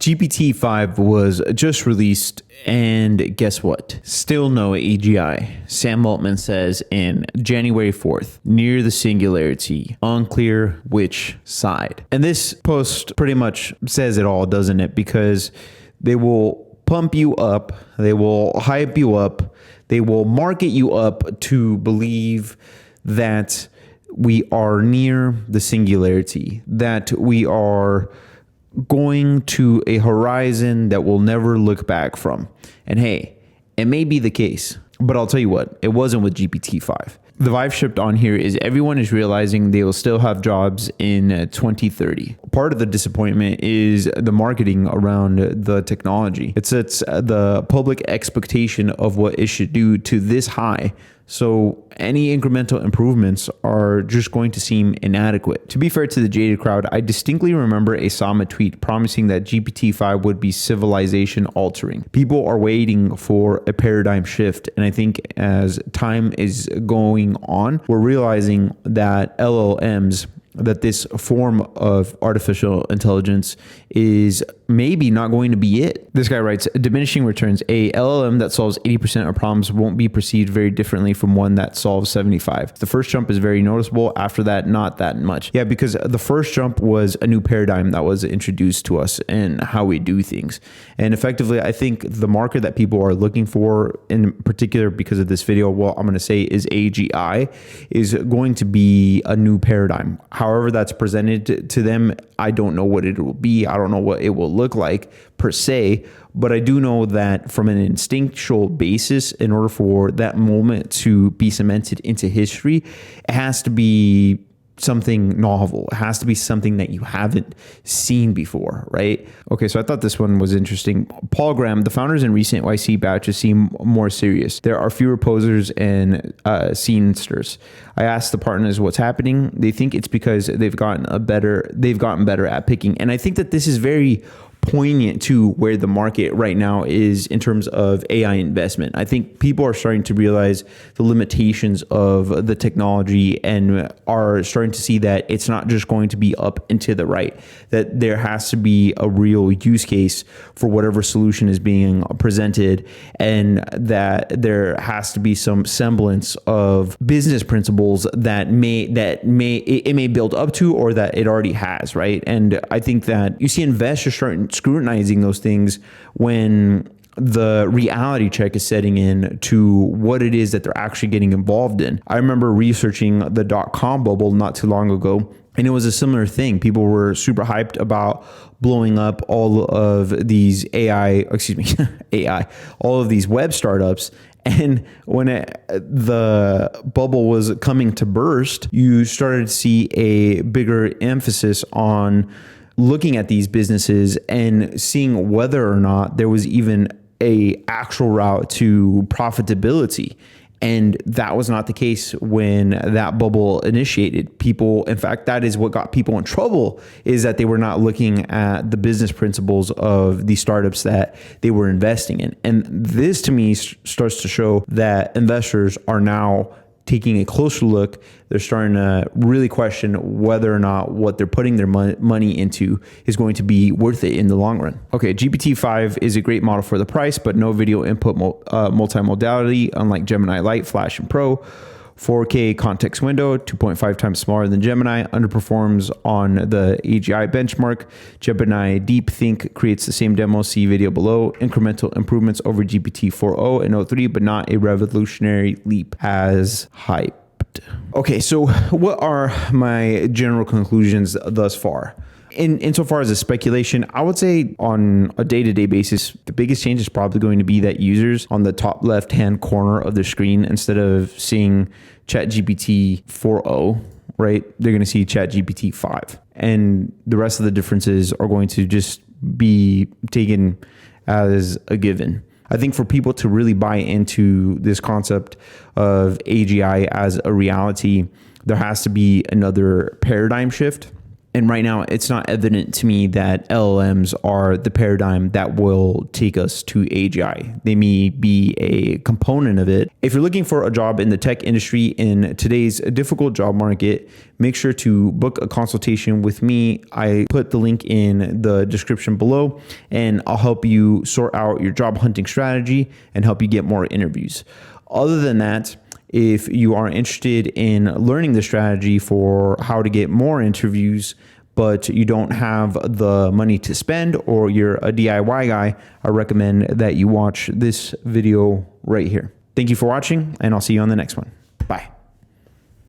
GPT-5 was just released, and guess what? Still no AGI. Sam Altman says in January 4th, near the singularity, unclear which side. And this post pretty much says it all, doesn't it? Because they will pump you up, they will hype you up, they will market you up to believe that we are near the singularity, that we are going to a horizon that we'll never look back from. And hey, it may be the case, but I'll tell you what, it wasn't with GPT-5. The vibe shift on here is everyone is realizing they will still have jobs in 2030. Part of the disappointment is the marketing around the technology. It sets the public expectation of what it should do to this high. So any incremental improvements are just going to seem inadequate. To be fair to the jaded crowd, I distinctly remember a Sama tweet promising that GPT-5 would be civilization altering. People are waiting for a paradigm shift. And I think as time is going on, we're realizing that LLMs, that this form of artificial intelligence is maybe not going to be it. This guy writes, diminishing returns. A LLM that solves 80% of problems won't be perceived very differently from one that solves 75. The first jump is very noticeable. After that, not that much. Yeah, because the first jump was a new paradigm that was introduced to us in how we do things. And effectively, I think the marker that people are looking for, in particular because of this video, what I'm going to say is AGI, is going to be a new paradigm. However that's presented to them, I don't know what it will be. I don't know what it will look like per se, but I do know that from an instinctual basis, in order for that moment to be cemented into history, it has to be something novel. It has to be something that you haven't seen before, right? Okay, so I thought this one was interesting. Paul Graham, the founders in recent YC batches seem more serious. There are fewer posers and scenesters. I asked the partners what's happening. They think it's because they've gotten better at picking. And I think that this is very poignant to where the market right now is in terms of AI investment. I think people are starting to realize the limitations of the technology and are starting to see that it's not just going to be up and to the right, that there has to be a real use case for whatever solution is being presented, and that there has to be some semblance of business principles that it may build up to, or that it already has, right? And I think that you see investors starting scrutinizing those things when the reality check is setting in to what it is that they're actually getting involved in. I remember researching the .com bubble not too long ago, and it was a similar thing. People were super hyped about blowing up all of these all of these web startups. And when the bubble was coming to burst, you started to see a bigger emphasis on looking at these businesses and seeing whether or not there was even a actual route to profitability. And that was not the case when that bubble initiated. People, in fact, that is what got people in trouble, is that they were not looking at the business principles of the startups that they were investing in. And this to me starts to show that investors are now taking a closer look. They're starting to really question whether or not what they're putting their money into is going to be worth it in the long run. Okay, GPT-5 is a great model for the price, but no video input multimodality, unlike Gemini Lite, Flash, and Pro. 4K context window, 2.5 times smaller than Gemini, underperforms on the AGI benchmark. Gemini Deep Think creates the same demo, see video below. Incremental improvements over GPT 4.0 and 0.3, but not a revolutionary leap as hyped. Okay, so what are my general conclusions thus far? Insofar as a speculation, I would say on a day-to-day basis, the biggest change is probably going to be that users on the top left-hand corner of the screen, instead of seeing ChatGPT 4.0, right, they're going to see ChatGPT 5. And the rest of the differences are going to just be taken as a given. I think for people to really buy into this concept of AGI as a reality, there has to be another paradigm shift. And right now, it's not evident to me that LLMs are the paradigm that will take us to AGI. They may be a component of it. If you're looking for a job in the tech industry in today's difficult job market, make sure to book a consultation with me. I put the link in the description below, and I'll help you sort out your job hunting strategy and help you get more interviews. Other than that, if you are interested in learning the strategy for how to get more interviews, but you don't have the money to spend, or you're a DIY guy, I recommend that you watch this video right here. Thank you for watching, and I'll see you on the next one. Bye.